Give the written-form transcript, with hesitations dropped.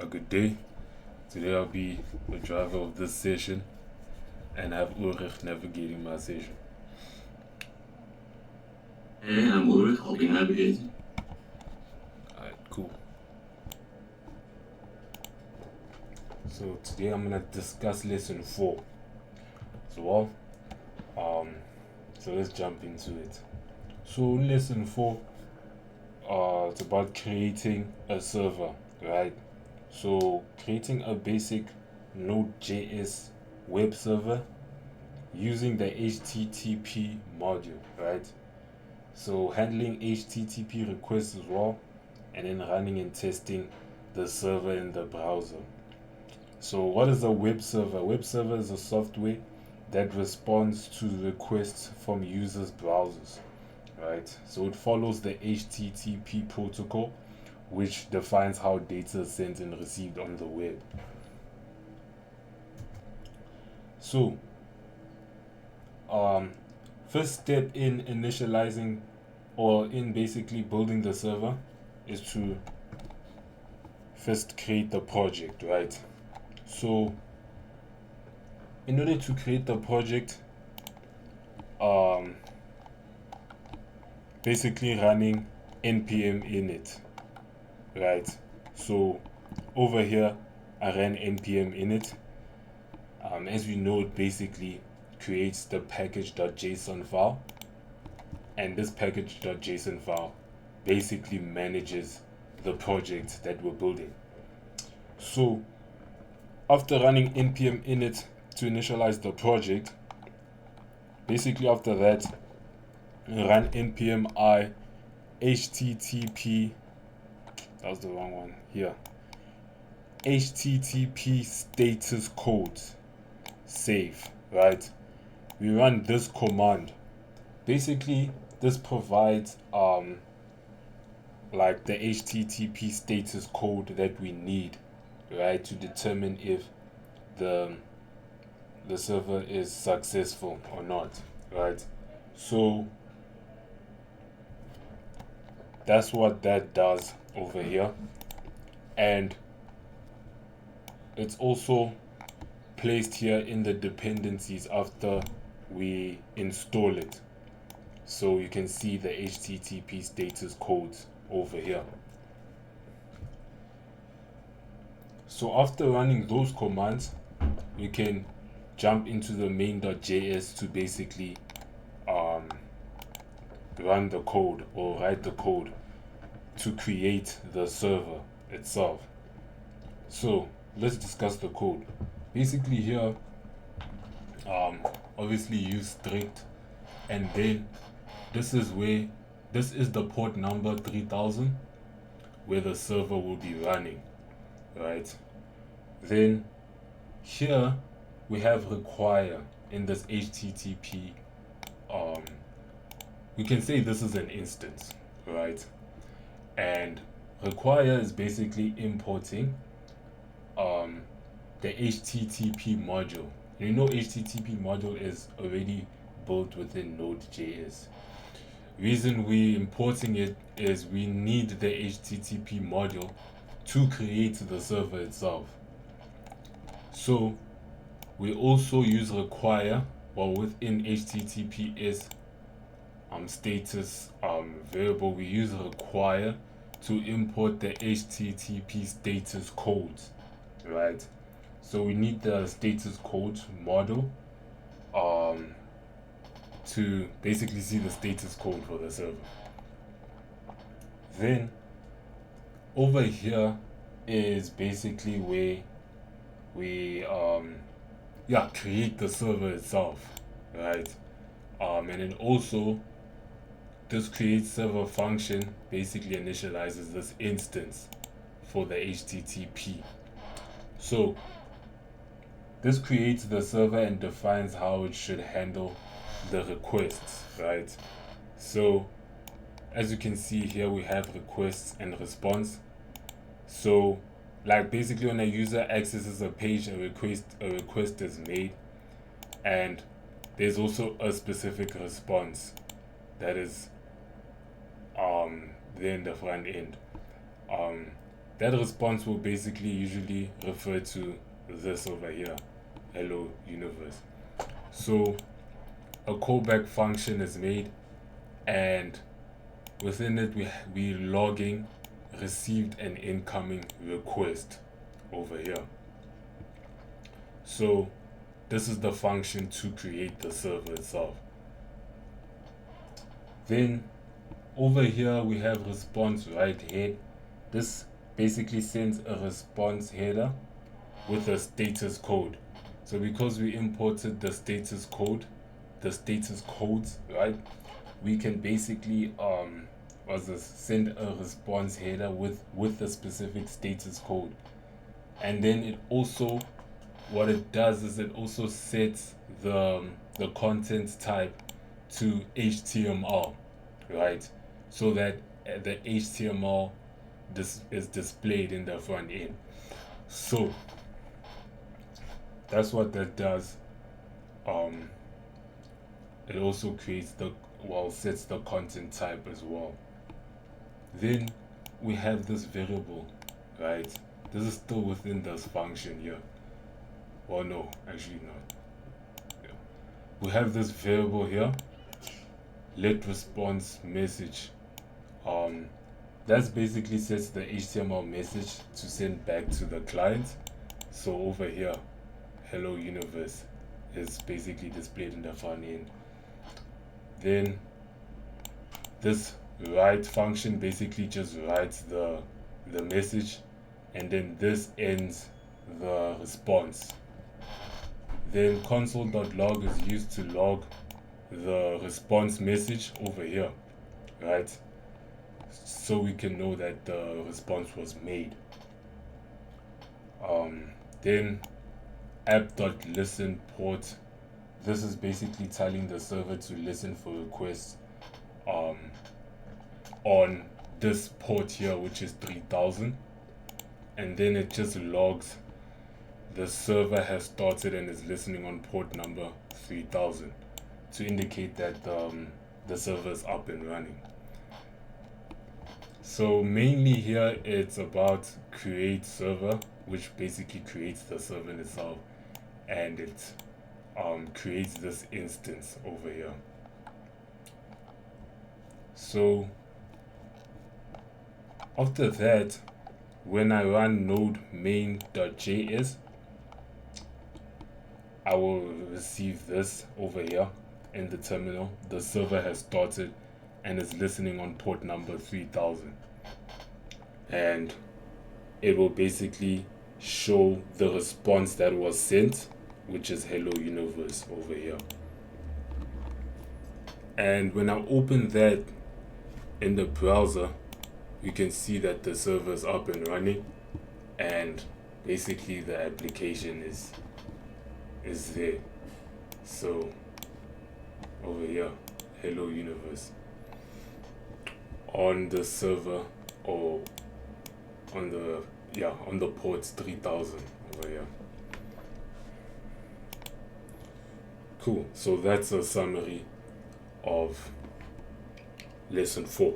a good day. Today I'll be the driver of this session and have Ulrich navigating my session. Hey, I'm Ulrich, I'll be navigating. Alright, cool. So today I'm gonna discuss lesson 4. So so let's jump into it. So lesson 4, it's about creating a server, right? So creating a basic Node.js web server using the HTTP module, right? So handling HTTP requests as well, and then running and testing the server in the browser. So what is a web server? A web server is a software that responds to requests from users' browsers, right? So it follows the HTTP protocol, which defines how data is sent and received on the web. So, first step in initializing or in basically building the server is to first create the project, right? So, in order to create the project, um, basically running npm init, right? So, over here, I ran npm init. As we know, it basically creates the package.json file, and this package.json file basically manages the project that we're building. So, after running npm init to initialize the project, basically after that, run npm I http, that was the wrong one here, http status code save, right? We run this command. Basically, this provides like the http status code that we need, right, to determine if the server is successful or not, right? So that's what that does over here, and it's also placed here in the dependencies after we install it. So you can see the HTTP status codes over here. So after running those commands, we can jump into the main.js to basically run the code or write the code to create the server itself. So let's discuss the code. Basically here, obviously use strict, and then this is the port number 3000 where the server will be running, right? Then here we have require in this HTTP. We can say this is an instance, right? And require is basically importing the HTTP module. You know, HTTP module is already built within Node.js. Reason we importing it is we need the HTTP module to create the server itself. So we also use require, while within HTTPS status variable, we use require to import the HTTP status codes, right? So we need the status code model to basically see the status code for the server. Then over here is basically where we create the server itself, right? And then also this create server function basically initializes this instance for the HTTP. So this creates the server and defines how it should handle the requests, right? So as you can see here, we have requests and response. So like basically when a user accesses a page, a request is made, and there's also a specific response that is there in the front end. that response will basically usually refer to this over here, hello universe. So a callback function is made, and within it we logging received an incoming request over here. So this is the function to create the server itself. Then over here we have response write head. This basically sends a response header with a status code. So because we imported the status codes, right, we can basically send a response header with a specific status code. And then it also, what it does is it also sets the content type to HTML, right, so that the HTML is displayed in the front end. So that's what that does. It also creates sets the content type as well. Then we have this variable, right? This is still within this function here. Well, no, actually not. Yeah. We have this variable here, let response message. That's basically sets the HTML message to send back to the client. So over here, hello universe is basically displayed in the front end. Then this write function basically just writes the message, and then this ends the response. Then console.log is used to log the response message over here, right, so we can know that the response was made. Then app.listen port, this is basically telling the server to listen for requests on this port here, which is 3000, and then it just logs the server has started and is listening on port number 3000 to indicate that the server is up and running. So mainly here it's about create server, which basically creates the server in itself, and it creates this instance over here. So after that, when I run node main.js, I will receive this over here in the terminal. The server has started and is listening on port number 3000, and it will basically show the response that was sent, which is hello universe over here. And when I open that in the browser, you can see that the server is up and running, and basically the application is there. So over here, hello universe on the server, or on the ports 3000 over here. Cool. So that's a summary of lesson 4.